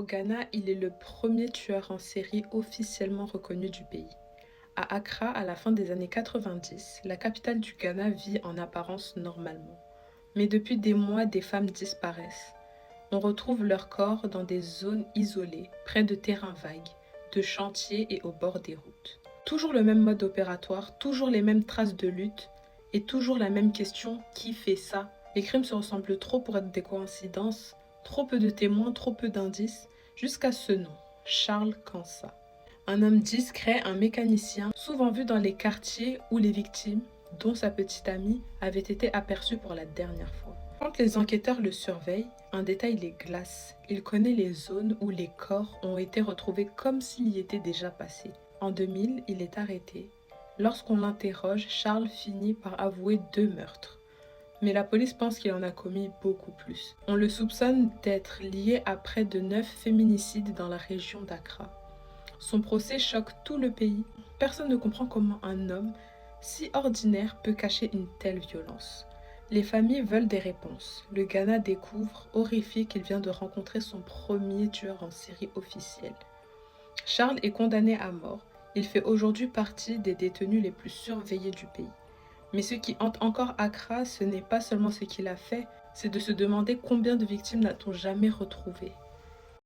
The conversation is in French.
Ghana, il est le premier tueur en série officiellement reconnu du pays. À Accra, à la fin des années 90, la capitale du Ghana vit en apparence normalement. Mais depuis des mois, des femmes disparaissent. On retrouve leurs corps dans des zones isolées, près de terrains vagues, de chantiers et au bord des routes. Toujours le même mode opératoire, toujours les mêmes traces de lutte et toujours la même question: qui fait ça? Les crimes se ressemblent trop pour être des coïncidences, trop peu de témoins, trop peu d'indices, jusqu'à ce nom, Charles Kansa. Un homme discret, un mécanicien, souvent vu dans les quartiers où les victimes, dont sa petite amie, avaient été aperçues pour la dernière fois. Quand les enquêteurs le surveillent, un détail les glace. Il connaît les zones où les corps ont été retrouvés comme s'il y était déjà passé. En 2000, il est arrêté. Lorsqu'on l'interroge, Charles finit par avouer 2 meurtres. Mais la police pense qu'il en a commis beaucoup plus. On le soupçonne d'être lié à près de 9 féminicides dans la région d'Accra. Son procès choque tout le pays. Personne ne comprend comment un homme si ordinaire peut cacher une telle violence. Les familles veulent des réponses. Le Ghana découvre, horrifié, qu'il vient de rencontrer son premier tueur en série officiel. Charles est condamné à mort. Il fait aujourd'hui partie des détenus les plus surveillés du pays. Mais ce qui hante encore Accra, ce n'est pas seulement ce qu'il a fait, c'est de se demander combien de victimes n'a-t-on jamais retrouvées.